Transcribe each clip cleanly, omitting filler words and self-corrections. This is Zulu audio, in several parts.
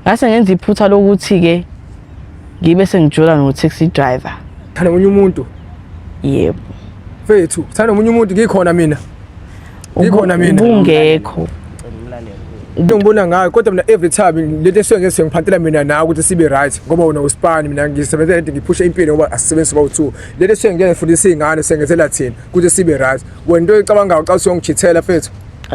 ngase ngenza iphutha lokuthi ke ngibe sengijola no taxi driver. Thana omunye umuntu. Yebo. Fethu, thana omunye umuntu ngikhona mina. Ngikhona mina. Ungekho. Ngibona ngayo kodwa mina every time lento esengeze ngiphathela mina nawe ukuthi sibe right ngoba wona uSpan mina ngisebenzela into ngiphusha impilo ngoba asisebenzi bawu2 lento esengeke ngifundisa izingane sengezela thina ukuthi sibe right wena into ecabanga xa usiyongchithela fethu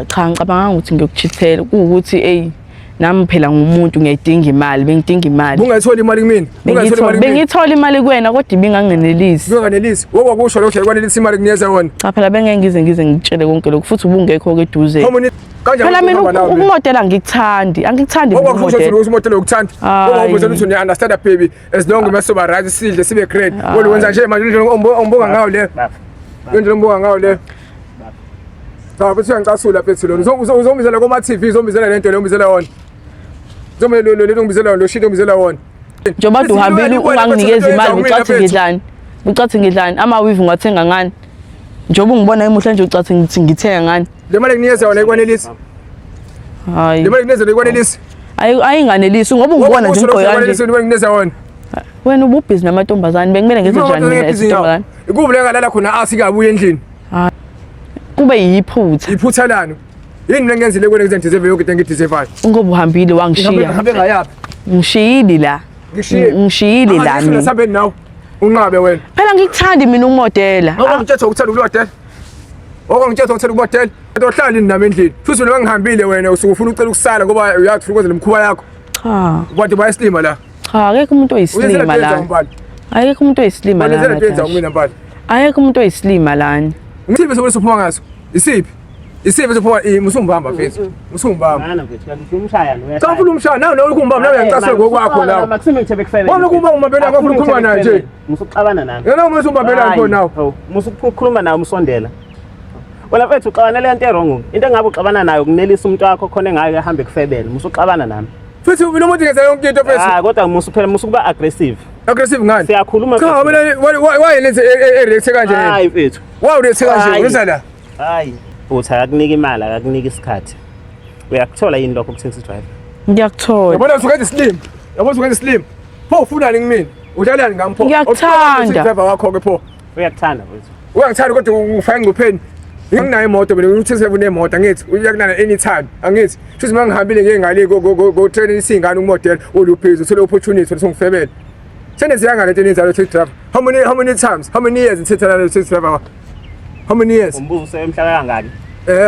cha ngicabanga ukuthi ngiyokuchithela ukuthi nami phela ngumuntu ngiyidinga imali bengidinga imali ungayithola imali kumina bengithola imali kuwena kodwa ibingangenelisi wokusho lokho kwanelisi imali kunikeza wona cha phela bengeke ngize ngitshele konke lokho futhi ubungekho ke eduze phela mina ukumodela angikuthandi ukumodela ukumodela ukuthanda ngoba ubuze ukuthi ni understand baby as long masoba right sidle sibe great wena wenza nje manje umbonga ngawo le ngendlela umbonga ngawo le cha bese ngicasula fethu lo uzombizela kuma TV uzombizela lento le umbizela wona uzomelo le umbizela lo shito umbizela wona njengoba uhambile unganginikeza imali ucathi ngidlani ama-weave ungathenga ngani njengoba ungibona emuhla nje ucathi ngithi ngithenga ngani le mali kunikeza wona ikwanelisi hayi le mali kunikeza ikwanelisi ayinganelisi ngoba ungibona nje ngigqoka kanje kunikeza wona wena ububhizi namantombazane bekumele ngenze njani mina esintombazane ikubuleka lala khona asikabuye endlini kube yiphutha lani yini mina ngenzile kwena ngizendize yonke ngidizefayo ngoba uhambile wangishiya ngihambe ngayaphi ngishiyile la mina sabe nawe unqabe wena phela ngikuthandi mina umodela ngithetha ukuthanda ukulodela ngithetha ukuthanda umodela ohlala nami endlini futhi noma ngihambile wena usufuna ucela ukusala ngoba uyathi ukwenzela imkhuba yakho cha kwathi bayasilima la cha akekho umuntu oyisilima la akekho umuntu oyisilima la akekho umuntu oyisilima lana ngithibe sokuphuma ngaso isiphi sokuphuma musumbamba mfethu musumbamba mana mfethu kanti umshaya no cha ufuna umshaya nawe ukumbamba nawe ngicasela ngokwakho lawo Maxime ngithebe kufele wona kuba umbambela ngafuna ukukhuluma naye nje musuxabana nami yena umusumbambela ngikho nawe musukhuluma nawe usondela wena mfethu uxabana le nto errong into engabe uxabana nayo kunelisa umuntu wakho khona engaye ahambe kufebela musuxabana nami futhi mina umuntu ngenza yonke into mfethu kodwa musuphela musukuba aggressive ngani siyakhuluma cha why lenze react kanje hayi mfethu react kanje uzala hayi uthi akakunika imali akakunika isikhathi uyakuthola yini lokho ku-taxi driver ngiyakuthola yabona usukenza slim pho ufunani kumina udlalani ngami pho ngiyakuthanda driver wakho ke pho uyakuthanda mfethu uyangithanda kodwa ufake ngopheni nginayo imoto mina uthi unemoto angithi uyakunana anytime angithi futhi mangihambile ngeke ngale go train isingane umodel oluphezulu uthole opportunity songifebela seneziyanga lento enizalo taxi driver how many years ithetha lo taxi driver how many years umbuzo usemhlaba kangaki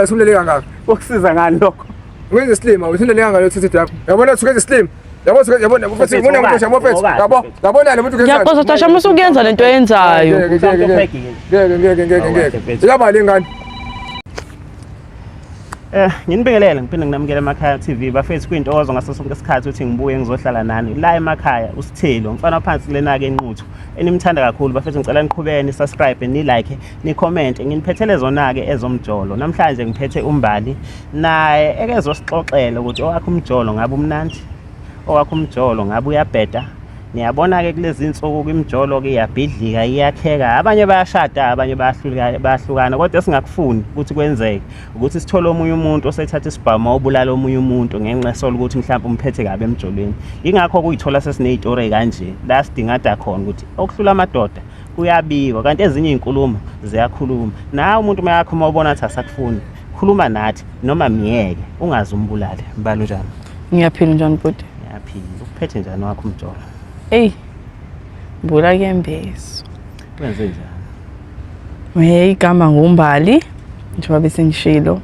sumlele kangaka ukusiza ngani lokho wenze slim awusindele kangaka taxi driver yabona usukenza slim yabona futhi ubona umuntu shamo fethu yabona le muntu ngiyaxoxa tasha musukuyenza lento yenzayo ngeke yabale ngani nginibingelele ngiphinde nginamukele emakhaya TV bafethu kuyintokozo ngaso sonke isikhathi ukuthi ngibuye ngizohlala nani la emakhaya uSithelo mfana phansi lena ke enquthu enimthanda kakhulu bafethu ngicela niqhubeke ni subscribe ni like ni comment nginiphethele zona ke ezomjolo namhlanje ngiphethe uMbali naye ekezosixoxela ukuthi owakho umjolo ngabe umnandi owakho umjolo ngabe uyabheda niyabona ke kulezi insuku kwimjolo ke iyabhidlika iyakheka abanye bayashada abanye bayahlukana kodwa singakufuni ukuthi kwenzeke ukuthi sithole omunye umuntu osethatha isibhamu obulala omunye umuntu ngenxa sola ukuthi mhlawumbe umphethe kabe emjolweni ingakho kuyithola sesinezitori kanje la sidingada khona ukuthi okuhlula amadoda kuyabikwa kanti ezinye izinkulumo ziyakhuluma nawe umuntu mayakho mawubona athi asakufuni khuluma nathi noma miyeke ungazumbulale mbalo njani ngiyaphila njani bhuti ngiyaphila uphethe njani wakho umjolo mbula ke mbeso wenze njani igama nguMbali njengoba bese ngishilo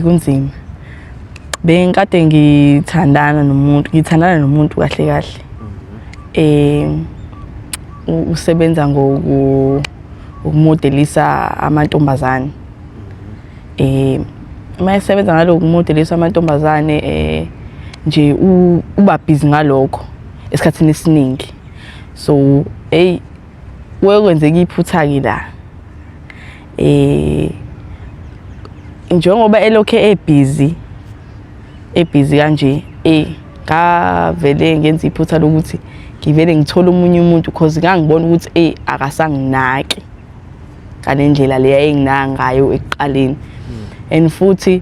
kunzima bengikade ngithandana nomuntu kahle usebenza ngokumodelisa amantombazane mayesebenza ngaloko kumodelisa amantombazane nje uba busy ngalokho esikhathini esiningi so kwenzeka iphutha ke la njengoba elokhe ebusy kanje ngavele ngenza iphutha lokuthi ngivele ngithola omunye umuntu because ngangibona ukuthi akasanginaki ngalendlela leya enginanga ngayo ekuqaleni and futhi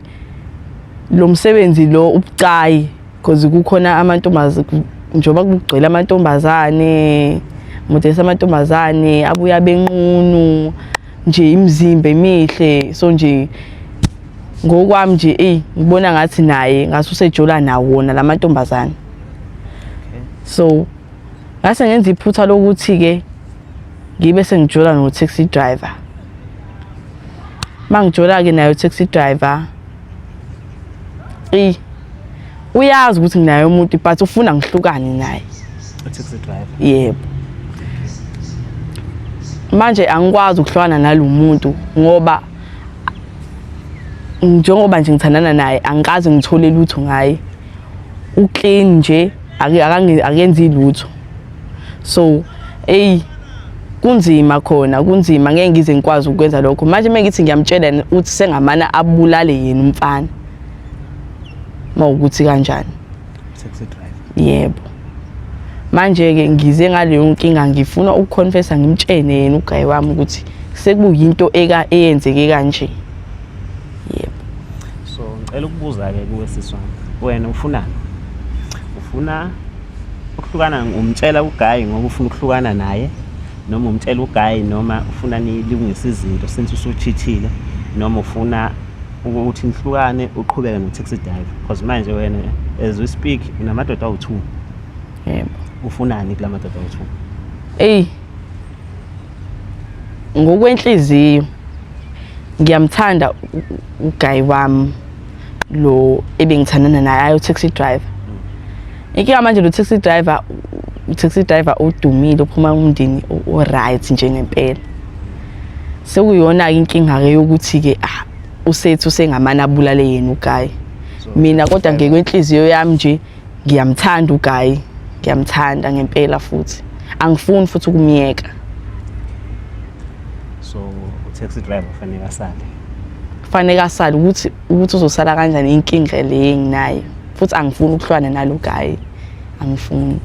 lo msebenzi lo ubucayi because kukhona amantombazane njengoba kugcwele amantombazane modesa amantombazane abuya benqunu nje imizimba emihle so nje ngokwami nje ngibona ngathi naye ngasusejola nawo wona lamantombazane so ngase ngenza iphutha lokuthi ke ngibe sengijola no taxi driver mangijola ke nayo taxi driver uyazi ukuthi nginayo umuntu but ufuna ngihlukane naye taxi driver yebo manje angikwazi ukuhlukana nalomuntu ngoba njengoba nje ngithandana naye angikaze ngithole lutho ngaye uclean nje akenzi lutho so kunzima khona kunzima ngeke ngize ngikwazi ukwenza lokho manje mengithi ngiyamtshela uthi sengamana abulale yena umfana mawukuthi kanjani taxi driver yebo manje ke ngize ngaleyo nkinga ngifuna ukuconfessa ngimtshene yena ugayi wami ukuthi sekuyinto eyenzeke kanje yebo so ngicela ukubuza ke kuwe siswami wena ufunani ufuna ukuhlukana umtshela ugayi ngoba ufuna ukuhlukana naye noma umtshela ugayi noma ufuna nilungise izinto since usuchithile noma ufuna ukuthi nihlukane uqhubeke no taxi driver because manje wena as we speak unamadoda awu2 yebo ufunani kula madoda awu2 ngokwenhliziyo ngiyamthanda ugayi wami lo ebengithandana naye ayo taxi driver inkinga manje lo taxi driver udumile uphuma umndeni oright nje ngempela sekuyona inkinga ke yokuthi ke usethu sengamana abulale yena ugayi mina kodwa ngekwenhliziyo yami nje ngiyamthanda ugayi ngiyamthanda ngempela futhi angifuni futhi ukumyeka so taxi driver kufanele asale ukuthi uzosala kanjani inkinga le enginayo futhi angifuni ukuhlwana nalo guy angifuni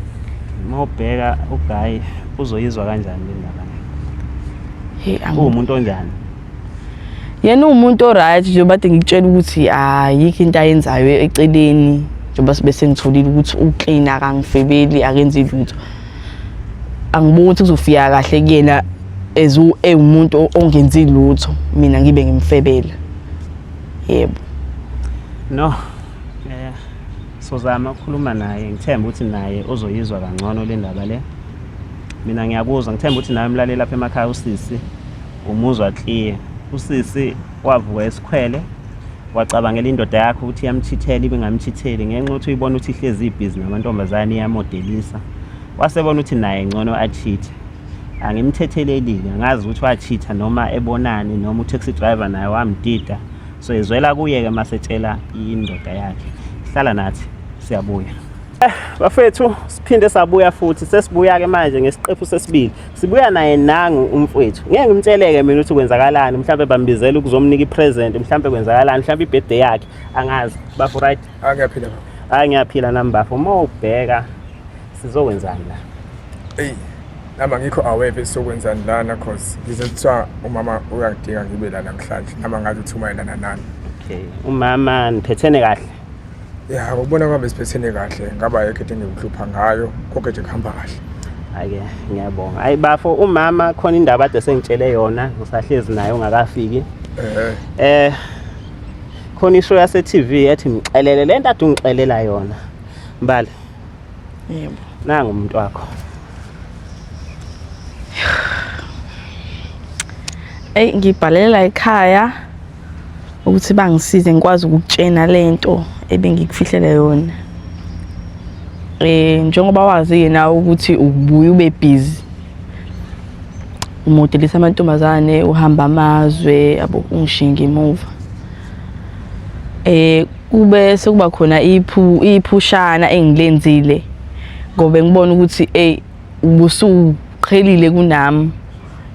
mawubheka uguy uzoyizwa kanjani le ndaba umuntu onjani yena umuntu oright njengoba bathi ngikutshela ukuthi ayikho into ayenzayo eceleni njengoba sibe sengitholile ukuthi uclean akangifebeli akenzi lutho angiboni ukuthi kuzofika kahle kuyena umuntu ongenzi lutho mina ngibe ngimfebela yebo no sozama ukukhuluma naye ngithemba ukuthi naye uzoyizwa kangcono le ndaba le mina ngiyakuzwa ngithemba ukuthi naye umlaleli lapha emakhaya usisi umuzwa clear usisi wavuka esikhwele wacabangela indoda yakhe ukuthi yamchithela ibingamchitheli ngenxa ukuthi uyibona ukuthi ihlezi ibhizi namantombazane iyamodelisa wasebona ukuthi naye ngcono achithe angimthethelelile ngazi ukuthi wachitha noma ebonani noma utaxi driver naye wamdida so ezwela kuye ke masetshela indoda yakhe hlala nathi siyabuya bafethu siphinde sabuya futhi sesibuya ke manje ngesiqephu sesibili sibuya naye nangu umfowethu ngeke ngimtsheleke mina ukuthi kwenzakalani mhlawumbe bambizela ukuzomnika ipresent mhlawumbe kwenzakalani mhlawumbe ibirthday yakhe angazi bafu right angiyaphila ngiyaphila nami bafu uma ubheka sizokwenzani la nama ngikho aware sokwenzani lana cause ngizothiwa umama uyangidinga ngibe la namhlanje nama ngathi uthumayelana nani okay umama niphethene kahle ya ukubona kwami siphethene kahle ngaba yekho into engikuhlupha ngayo konke nje kuhamba kahle ake ngiyabonga hayi bafo umama khona indaba ade sengitshele yona ngisahlezi naye ungakafiki khona ishow yase TV ethi ngixelele lento ade ungixelela yona mbali yebo nanga umuntu wakho ngibhalela ekhaya ukuthi bangisize ngikwazi ukutshena lento ebengikufihlela yona njengoba wazi yena ukuthi ubuye ube busy umodelisa amantombazane uhamba amazwe yabo ungishinga emuva kube sekuba khona iphushana engilenzile ngoba ngibona ukuthi ubusuqhelile kunami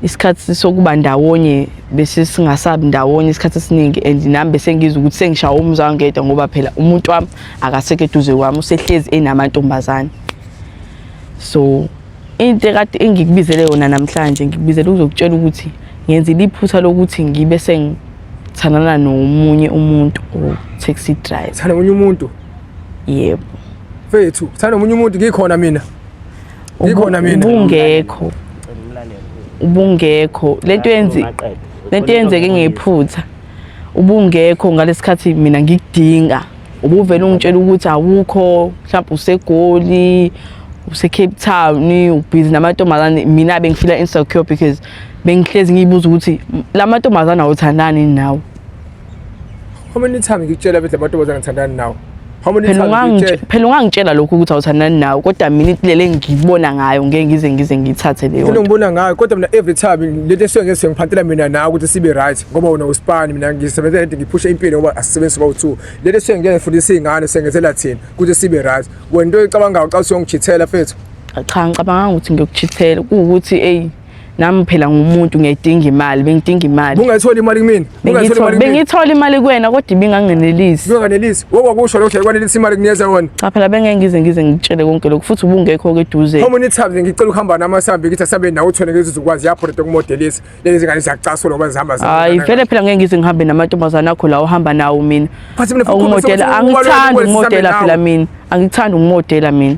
isikhathi sokuba ndawonye bese singasabi ndawonye isikhathi esiningi and nami bese ngizwe ukuthi sengishaya umzwa ngedwa ngoba phela umuntu wami akaseke eduze kwami usehlezi enamantombazane so into ekade engikubizele yona namhlanje ngikubizele ukuzokutshela ukuthi ngenzile iphutha lokuthi ngibe thanana nomunye umuntu taxi driver. Thana omunye umuntu. Yebo. Fethu, thana omunye umuntu ngikhona mina. Ngikhona mina. Ubungekho. Lento yenzeke ngephutha. Ubungekho ngalesikhathi mina ngikudinga. Ubuvela ungitshela ukuthi awukho, mhlawumbe usegoli, use-Cape Town, ubhizi namantombazane. Mina bengifila insecure because bengihlezi ngiyibuza ukuthi la mantombazane awuthandani nawo. How many times ngikutshela bethi lamantombazane ngithandani nawo? How many times phela ungangitshela lokho ukuthi awuthandani nawo, kodwa mina lele ngibona ngayo ngeke ngize ngithathe leyo. Mina ngibona ngayo kodwa mina every time lento esengeke ngiphathela mina nawe ukuthi sibe right ngoba wena uSpan mina ngisebenza lento ngiphusha impilo ngoba asisebenzi bawu2. Lento esengeke ngifundisa izingane sengenzela thina ukuthi sibe right. Wena into ecabanga xa usongchithela fethu. Cha ngicabanga ukuthi ngiyokuchithela ukuthi nami phela ngumuntu ngiyidinga imali, bengidinga imali. Ungayithola imali kimi. Bengithola imali kuwena kodwa ibingangenelisi. Unganelisi. Wokusho lokho ekwanelisa imali kunikeza wona. Cha phela bengeke ngize ngitshele konke lokho futhi ubungekho keduze. How many times ngicela ukuhamba namasambi ngithi asabe nawe uthole ngezizukwazi yapho kumodelisa. Lezi zingane ziyacasula ngoba zihamba zona. Hayi vele phela ngeke ngize ngihambe namantombazana akho la uhamba nawo mina. Umodela angithandi umodela phela mina. Angithandi umodela mina.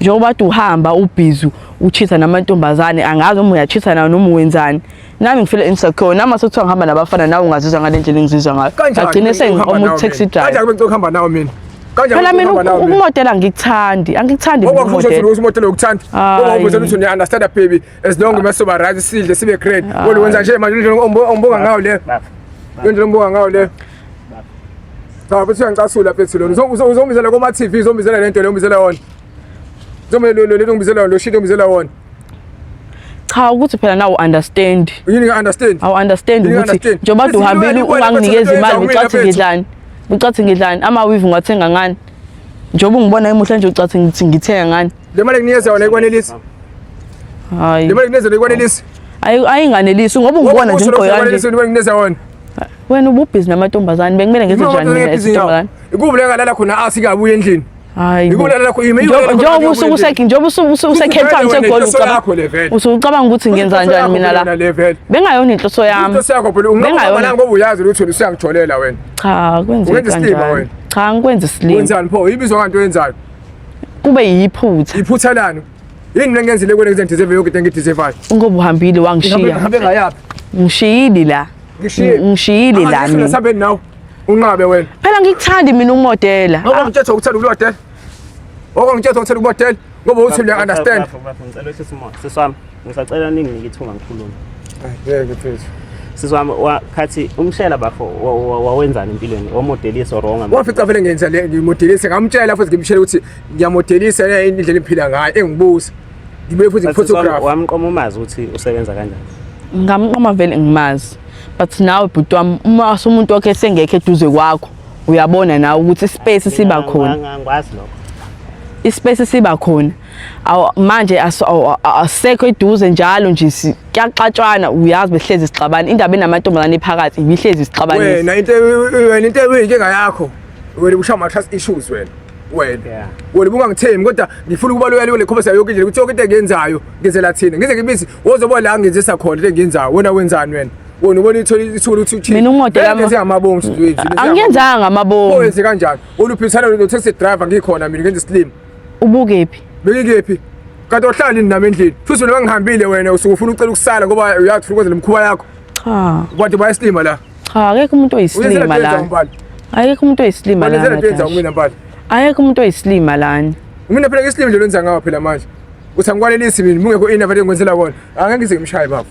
Njengoba bathi uhamba ubhizi uchitha namantombazane angazi uma uyachitha nawo noma wenzani. Nami ngifile insecure nama sekuthiwa ngihamba nabafana nawe ungazizwa ngale ndlela engizizwa ngayo. Agcine sengiqoma taxi driver. Kanjani bengicela ukuhamba nawe mina? Phela mina umodela ngikuthandi umodela. Umodela ukuthanda. Ngoba ubuzela ukuthi uya understand baby as long mesoba right sidle sibe great. Wena wenza nje manje umbonga ngawo le. Wena umbonga ngawo le. Cha bese ngicasula phethu lona. Uzombizela kuma TV uzombizela lento le umbizela yona. Lo shit umbizela wona. Cha ukuthi phela nawo understand. Yini nga understand? Awu understand ukuthi njengoba uhambile unganginikeza imali ucathi ngidlani ama weave ngathenga ngani. Njengoba ungibona emuhla nje ucathi ngithi ngithenga ngani. Le mali nginikeza yona ekwanelisi. Hayi. Le mali nginikeza ekwanelisi. Ayinganelisi ngoba ungibona nje inkoyo kanje. Le mali nginikeza yona. Wena ububhizi namantombazane bekumele ngenze njani mina esintombazane. Ikubule ngalala khona asikabuye endlini. Hayi. Ngikulala khona njengoba usuke Cape Town segoli ucabanga ukuthi ngenza njani mina la. Bengayona inhloso yami. Inhloso yakho phela ungibona ngoba uyazi ukuthi usiyangitholela wena. Cha kwenze kanjani. Cha ngikwenza slime. Wenzani pho ibizwa kanti wenzayo? Kube yiphutha. Iphutha lani? Yini ngenzile kwena ngize deserve yonke into ngideserve. Ngoba uhambile wangishiya. Ngihambe ngayaphi? Ngishiyile la. Ngishiyile la mina. Ngisabeni nawe. Unqabe wena. Phela ngikuthandi mina umodela. Ngoba ngithetha ukuthanda ukumodela. Ngithetha ukuthanda ukumodela ngoba uthi uya understand. Ngicela siswami ngisacela ninginike ithuba ngikhulume. Yeke mfethu. Siswami wakhathi umshela bafo wawenzani empilweni omodelisa wrong. Wafica vele ngenza le ngimodelisa ngamtshela futhi ngimshela ukuthi ngiyamodelisa indlela ephila ngayo engibuza. Ngibe futhi ngiphotograph. Wamqoma umazi ukuthi usebenza kanjani? Ngamqoma vele ngimazi. But nawe bhuti wami uma umuntu wakhe sengekho eduze kwakho uyabona nawe ukuthi ispace siba khona. Ngikwazi lokho. Ispace siba khona. Manje asekho eduze njalo nje kuyaxatshwana uyazi behlezi isixabana indaba enamantombazane phakathi ibihlezi isixabana. Wena into uyinkinga yakho. Wena usha ama trust issues wena. Wena ungangithembi kodwa ngifuna ukuba loyal le khombisa yonke nje ukuthi yonke into engiyenzayo ngenzela thina. Ngize ngibizi wozoba la ngenzisa khona into engiyenzayo. Wena wenzani wena? Wona ubona ithola ukuthi uthi mina umodela ngenze amabomu mfowethu. Angiyenzanga amabomu. Wenze kanjani? Uluphithana lo taxi driver ngikhona mina ngenze slim. Ubukephi? Bekikephi? Kanti ohlala nami endlini. Futhi wena ngihambile wena usufuna ucela ukusala ngoba uyathi ukwenzela umkhuba yakho. Cha. Kwathi bayislima la. Cha akekho umuntu oyislima la. Ayekho umuntu oyislima la. Wenzela into mina mpala. Ayekho umuntu oyislima lana. Mina phela ngislim nje lenza ngawo phela manje. Uthi angikwanelisi mina mungekho inava ngenzela kona. Angeke ngize ngimshaye bafo.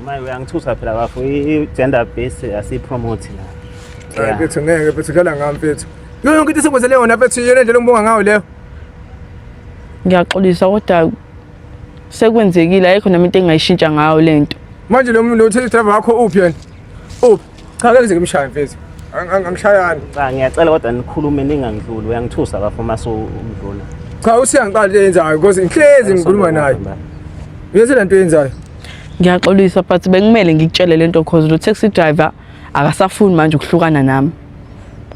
Manje uyangithusa phela bafo i-gender based asipromote la. Hayi bethu ngeke bethu dlala ngami bethu. Yonke into sekwenzele yona bethu yena ndlela ngibonga ngawo leyo. Ngiyaxolisa kodwa sekwenzekile ayikho nami into engayishintsha ngayo lento. Manje lo taxi driver wakho uphi yena? Uphi? Cha ngeke ngimshaye mfethu. Angishayani. Cha ngiyacela kodwa nikhulume ningangidluli uyangithusa bafo masumdlula. Cha usiyangiqala into yenzayo because ngihlezi ngikhuluma naye. Uyenzela into yenzayo. Ngiyaxolisa but bengimele ngikutshele lento cause lo taxi driver akasafuni manje ukuhlukana nami.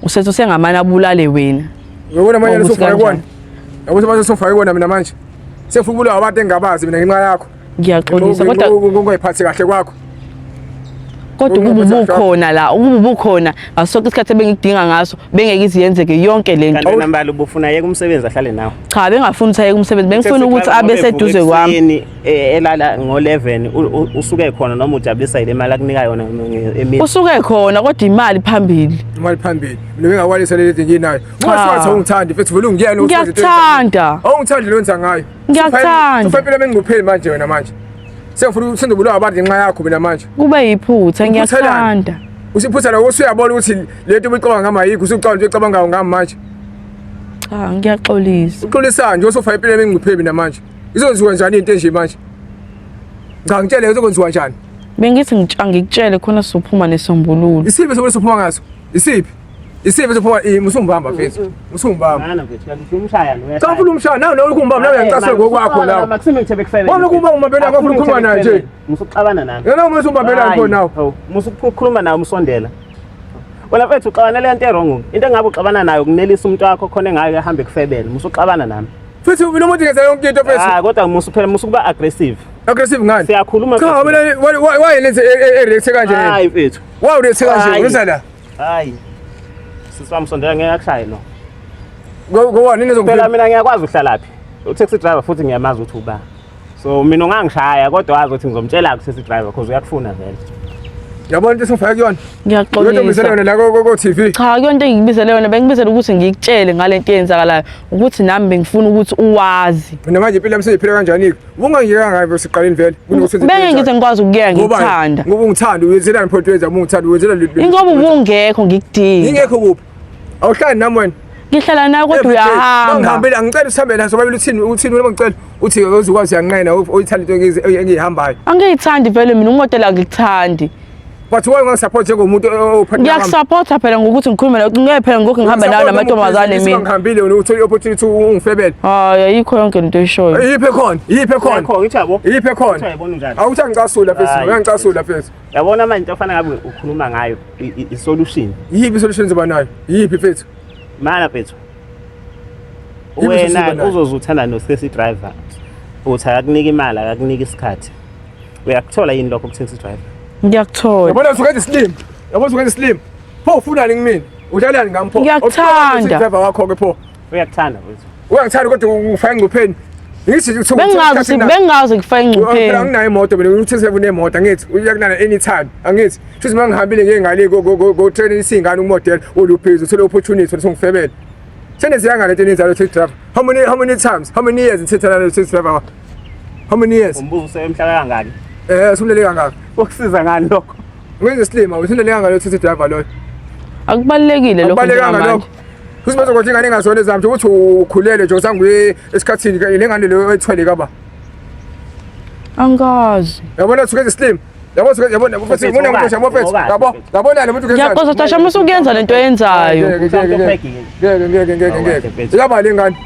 Usethu sengamana abulale wena. Uyabona manje lesofaka kona. Yabona manje lesofaka kona mina manje. Sefubula abantu engabazi mina ngenxa yakho. Ngiyaxolisa kodwa ngongayiphathi kahle kwakho. kodwa ukuba ubukhona la ukuba ubukhona ngasonke isikhathi ebengidinga ngaso bengeke iziyenzeke yonke lento kanti nambala ubufuna yeke umsebenzi ahlale nawe cha bengafuni ukuthi ayeke umsebenzi bengifuna ukuthi abe seduze kwami elala ngo11 usuke khona noma ujabulisa ile mali akunika yona emini usuke khona kodwa imali phambili mina bengakwalisa lezi nginayo ungasathi ungithandi futhi vele ungiyena ngiyakuthanda awungithandi lo nza ngayo ngiyakuthanda ufempela mengingupheli manje wena manje sengifuna usindubulwa abantu ngenxa yakho mina manje kube yiphutha ngiyakuthanda usiphutha la usuyabona ukuthi lento ubicabanga ngama yikho usucabanga nje ucabanga ngawo ngami manje cha ngiyaxolisa uxolisa nje usofa impela mengingupheli mina manje izonziwa njani into enje manje cha ngitshele uzokwenziwa njani bengithi ngikutshele khona sizophuma nesombululo isiphi sokuphuma ngaso isiphi sokuphuma musumbamba mfethu musumbamba ngana mfethu kanti umshaya lo cha ufuna umshaya nawe ukumbamba nawe uyangicasela ngokwakho nawe Maxime ngithebe kufebe wona ukuba umabela ngafuna ukukhuluma naye nje musuxabana nami yena uma usumbambela ngakho nawe musukhuluma nawe umsondela wena mfethu uxabana le nto wrong into engabe uxabana nayo kunelisa umuntu wakho khona engayo ehambe kufebele musuxabana nami futhi mina umuntu ngenza yonke into mfethu kodwa musuphela musukuba aggressive ngani siyakhuluma cha wayelenze ereact kanje hayi mfethu wayereact kanje uzala hayi siswami sondela ngeke akushaya no ngowani phela mina ngiyakwazi uhlalaphi u-taxi driver futhi ngiyamazi ukuthi uba so mina ungangishaya kodwa wazi ukuthi ngizomtshela ku-taxi driver because uyakufuna vele yabona into esingifaka kuyona ngiyaxolisa yona la ko TV cha kuyonto engibizele yona bengibizela ukuthi ngikutshele ngale nto eyenzakalayo ukuthi nami bengifuna ukuthi uwazi mina manje impilo yami seyiphila kanjani ungangiyeka ngayo siqaleni vele benge ngithi ngikwazi ukuyeka ngikuthanda ngoba ungithanda uyenzelani photo wenza ungithanda uyenzela ingoba ubungekho ngikudinga ingekho kuphi awuhlali nami wena ngihlala nawe kodwa uyahamba ngihambile angicela usihambe la sobabili uthini noma ngicela uthi uzokwazi yanqena oyithanda into engiyihambayo angiyithandi vele mina umodela ngikuthandi but why ungangisupport njengomuntu ophathina ngiyakupporta phela ngokuthi ngikhulume nawe ngeke phela ngoku ngihamba nawe namantombazane mina ngihambile wena uthole opportunity ungifebele hayi ayikho yonke into eshoyo yiphe khona ngithi yabo yiphe khona uyayibona njani awuthi angicasula phezulu uyangicasula phezulu yabona manje into ofana ngabe ukhuluma ngayo i-solution yiphi solution zoba nayo yiphi mfethu mana mfethu wena uzozuthanda no-taxi driver uthi akakunika imali akakunika isikhathi uyakuthola yini lokho ku-taxi driver ngiyakuthola yabona usukwenza slim yabona usukwenza slim pho ufunani kimina udlalani ngami pho ngiyakuthanda driver wakho ke pho uyakuthanda mfethu uyangithanda kodwa ungifaka ingcupheni ngithi bengazi kufaka ingcupheni anginayo imoto mina uthise unemoto angithi uyakunana anytime angithi futhi mangihambile ngeke ngale go train isingane umodel oluphezulu uthole opportunity usungifebele senenziya ngale nto enizalo taxi driver how many times how many years ithethana lo taxi driver how many years umbuzo usemhlaka kangaki sumlele kangaka ukusiza ngani lokho wenze slima usindele kangaka taxi driver lo akubalekile lokho manje futhi manje kodwa ingane engazona ezami ukuthi ukhulele nje usanguye esikhathini le ngane lo ethwele kaba angazi yabona usukwenza slim yabona futhi ubona umuntu shamo fethu yabona le muntu kenza ngiyaqoza tasha mase ukuyenza lento yenzayo ngeke yaba le ngane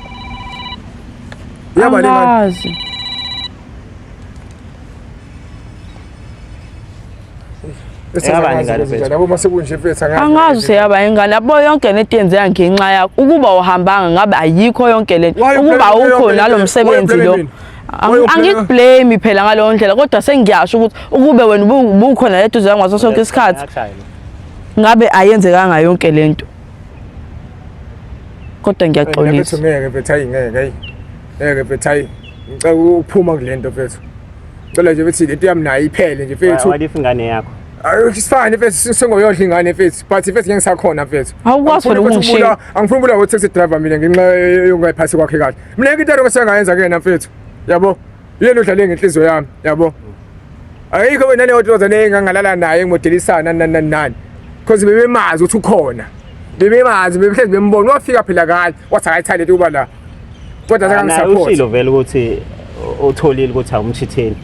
yabo masekunje mfethu angazi seyaba ingane yabo yonke lento yenzeka ngenxa yakho ukuba uhambanga ngabe ayikho yonke lento ukuba ukho nalomsebenzi lo angikublame phela ngalowo ndlela kodwa sengiyasho ukuthi ukube wena ubukhona leto zangaso sonke isikhathi ngabe ayenzekanga yonke lento kodwa ngiyaxolisa ngeke bethayi ngeke bethayi ngicela ukuphuma kulento mfethu ngicela nje bethi lento yami nayo iphele nje mfethu walifa ingane yakho Isifane mfethu sengoyodla ingane mfethu but mfethu ngeke ngisakhona mfethu awukwazi phela ukungishiya angifuni ukula wo-taxi driver mina ngenxa yongayiphasi kwakhe kahle mina into lokho sengayenza kuyena mfethu yabo yena udlale ngenhliziyo yami yabo ayikho wena le nto ozane engangalala naye ngimodelisana nani because bebemazi ukuthi ukhona bebemazi bebehlezi bembona wafika phela kahle wathi akayithande ukuba la kodwa akangisaphothi ushilo vele ukuthi utholile ukuthi awumchitheni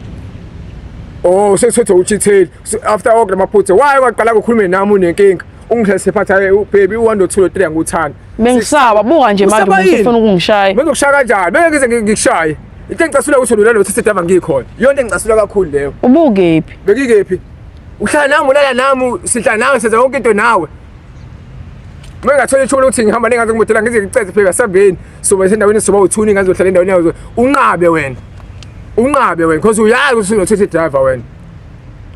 oh sekuthi uchitheli after all lamaphutha why waqala ukukhuluma nami unenkinga ungihlehle phatha baby 1 2 3 ngikuthanda bengisaba buka nje manje umuntu ufuna ukungishaya bengizokushaya kanjani beke ngize ngikushaye into engicasula ukuthi lo taxi driver ngikhona yonke engicasula kakhulu leyo ubukephi bekikephi uhlala nami ulala nami sihlala nawe senza yonke into nawe mengathola ithuba ukuthi ngihamba nengaze ngimodela ngize ngiceze phela sabeni soba sendaweni soba uthuni ngazohlala endaweni yazo unqabe wena because uyazi ukuthi uno taxi driver wena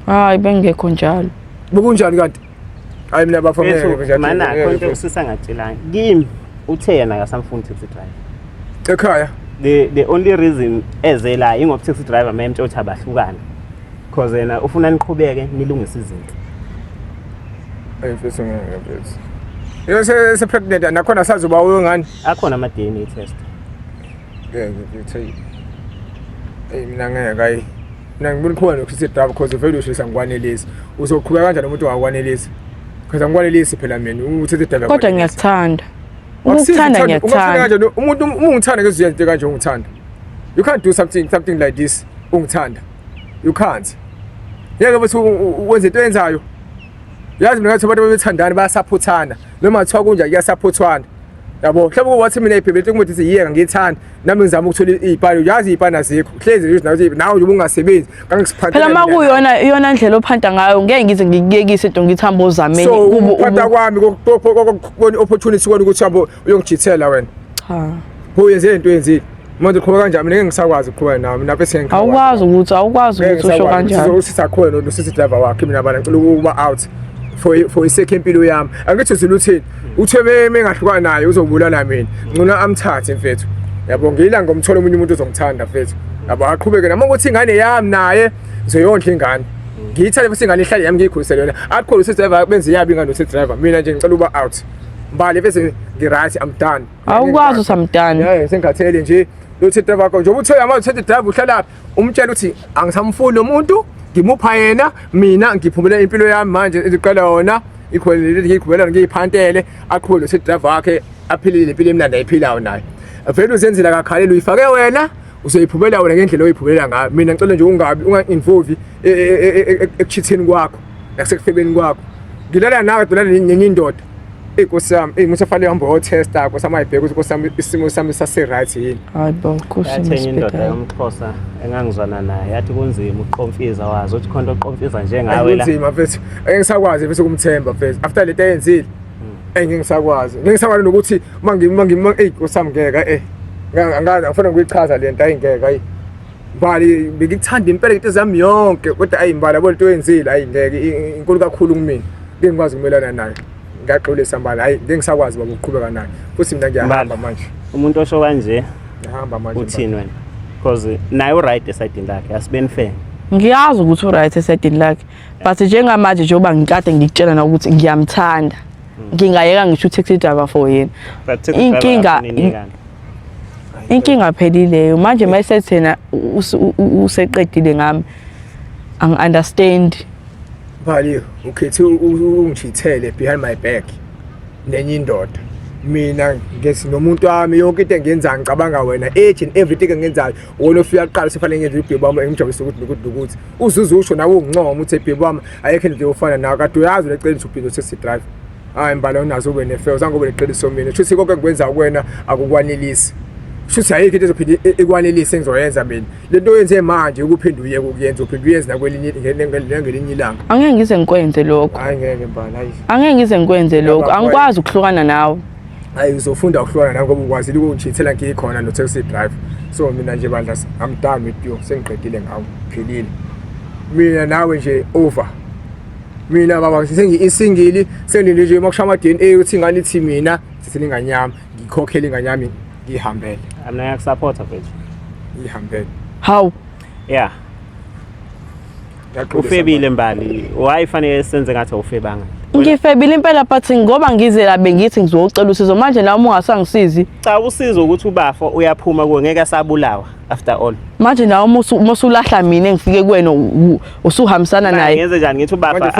hayi bengekho njalo Bukunjani kanti? Hayi mina bafana ngeke mana konke usisa ngatshelani. Kimi uthe yena akasamfuni taxi driver. Ekhaya. The only reason ezela ingoba taxi driver mayemtsho ukuthi abahlukana. Because yena ufuna niqhubeke nilungise izinto. Ayifisa ngeke. Yose pregnant nakhona sazoba ngani? Akhona ama DNA test. Ngithe mina ngeke hayi. Mina ngibona khona nokuthi driver because vele ushisa ngikwanelisi. Uzoqhubeka kanjani umuntu ongakwanelisi? Because angikwanelisi phela mina ukuthi driver. Kodwa ngiyakuthanda. Ukuthanda ngiyakuthanda. Umuntu ungithanda ngezinto kanje ungithanda. You can't do something like this ungithanda. You can't. Yeke bathi wenze into enzayo. Yazi mina ngathi abantu bebethandana bayasupportana. Noma kuthiwa kunja kuyasupportwana. Yabo, mhlawumbe wathi mina iphephe ukuthi siyiyeka ngithanda. Nami ngizama ukuthola izipalo. Yazi izipana azikho. Hlezi nje nawe nawe ungasebenzi. Ngangisiphantela. Phela makuyona iyona ndlela ophanda ngayo ngeke ngize ngikuyekise into ngithamba ozameni kubo uphatha kwami kokubona opportunity kwani ukuthi hambo uyongijithela wena. Cha. Uyenze into enzile. Manje uqhubeka kanjani mina ngeke ngisakwazi ukuqhubeka nami napho sengikho. Awukwazi ukuthi usho kanjani. Usitha khona no sisi driver wakhe mina bana ngicela ukuba out for isecond impilo yami. Angithi uziluthini uthe mengahlukana naye uzobulala mina. Ngcona amthathe mfethu. Yabo ngilanga ngomthola umunye umuntu ozongithanda mfethu. Yabo aqhubeke nami ukuthi ingane yami naye ngizoyondla ingane. Ngiyithale bese ingane ihlale yami ngiyikhulisele yona. Akukho usisi driver benze yabi ingane usisi driver. Mina nje ngicela uba out. Mbali bese ngiright I'm done. Awukwazi usamdani. Yeah, sengathele nje. Lothi driver wakho nje ubuthe yama uthi driver uhlala umtshela uthi angisamfuni umuntu ngimupha yena mina ngiphumela impilo yami manje iziqala yona ikhwelile ngiyikhwela ngiyiphantele aqhubele uthi driver wakhe aphilile impilo emnandi ayiphilayo naye vele uzenzela kakhalelo uyifake wena uzoyiphumela wena ngendlela oyiphumela ngayo mina ngicela nje unga-involve ekuchitheni kwakho nasekufebeni kwakho ngilala nawe dolana nenye indoda inkosi yami ngisafale hamba o-testa kosamayibheka ukuthi inkosi yami isimo sami sase-right yini. Hayi bo Nkosi Enye indoda yomXhosa engangizwana naye yathi kunzima ukuqomfiza wazi uthi khona oqomfiza njengawe la. Kunzima mfethu engisakwazi bese kumthemba mfethu after le nto ayenzile engisakwazi ngisakwazi nokuthi uma inkosi yami ngeke angazi angifuna ukuyichaza le nto ayingeke ayi mbali bengikuthanda impela into zami yonke kodwa ayimbala yabo into oyenzile ayingeke inkulu kakhulu kumina ngingikwazi ukumelana naye. Ngaxolisa mbala hayi ngisakwazi baba ukuqhubeka naye futhi mina ngiyahamba manje umuntu osho kanje ngihamba manje uthini wena because naye u right eside lakhe asibeni fair ngiyazi ukuthi u right eside lakhe but njengamanje njengoba ngikade ngikutshela na ukuthi ngiyamthanda ngingayeka ngisho taxi driver for yena inkinga phelileyo manje mayisethi useqedile ngami angi-understand. Bali ukhethe ungithithele behind my back nenye indoda mina ngesi nomuntu wami yonke into engenza ngicabanga wena each and everything engenzayo wona ufika aqala sifanele ngenza ibhebe wami ngijabulisa ukuthi uzuze usho nawe ungincoma uthi ibhebe wami ayekho into ofana nawe kade uyazi lecela uphinde taxi driver hayi mbala unazo ube nefail zangobe leqeliso mina futhi konke engikwenza kuwena akukwanelisi futhi ayikho into ezophinde ekwanelisi engizoyenza mina lento oyenze manje ukuphinde uyeke ukuyenza uphinde uyenze nakwelinye ngelinye ilanga angeke ngize ngikwenze lokho hayi ngeke mbala hayi angeke ngize ngikwenze lokho angikwazi ukuhlukana nawe hayi uzofunda ukuhlukana nawe ngoba ukwazi ukungithithela ngikhona no taxi driver so mina nje bandla I'm done with you sengiqedile ngawo philile mina nawe nje over mina baba sengiyi-single sengilinde nje makushaya ama-DNA ukuthi ingane ithi mina sithini inganyama ngikhokhele inganyami ngihambele mina ngiyakusupporta mfethu ngihambele how yeah ufebile mbali why fanele senze ngathi awufebanga ngifebile impela but ngoba ngize la bengithi ngizocela usizo manje la uma ungasangisizi cha usizo ukuthi ubafo uyaphuma kuwe ngeke asabulawa after all manje nawe usulahla mina engifike kuwena usuhambisana naye ngenze njani ngithi ubaba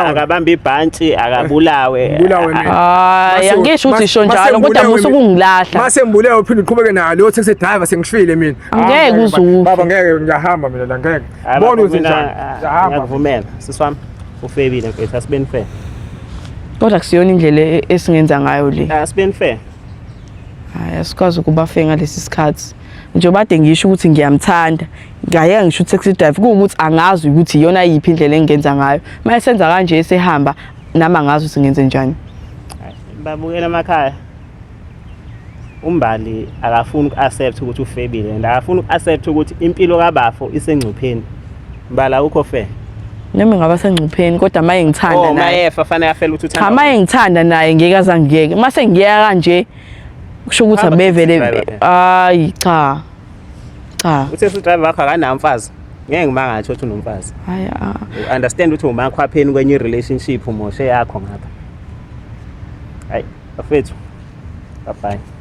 akabamba ibhantshi akabulawe hayi angisho ukuthi isho njalo kodwa musukungilahla mase ngibulewe uphinde uqhubeke nayo lo taxi driver sengishwile mina angeke uzufe baba ngeke ngiyahamba mina la ngeke bona uthi njani ngiyakuvumela siswami ufebile mfethu asibeni fair kodwa kusiyona indlela esingenza ngayo le asibeni fair hayi asikwazi ukuba fair ngalesi sikhathi njengoba ade ngisho ukuthi ngiyamthanda ngayeka ngisho taxi driver kuwukuthi angazi ukuthi iyona yiphi indlela engenza ngayo mayesenza kanje esehamba nami angazi ukuthi ngenze njani babukela emakhaya umbali akafuni uku-accept ukuthi ufebile and akafuni uku-accept ukuthi impilo kabafo isengcupheni mbala ukho fair noma ngaba sengcupheni kodwa maye ngithanda naye mayefa fanele afele ukuthi uthanda cha maye ngithanda naye ngeke azangiyeke mase ngiya kanje kusho ukuthi abevele hayi cha u-taxi driver wakho akanayo umfazi ngeke ngimanga nje ukuthi unomfazi hayi understand ukuthi umakhwapheni kwenye relationship umoshe yakho ngapha hayi bafethu bye.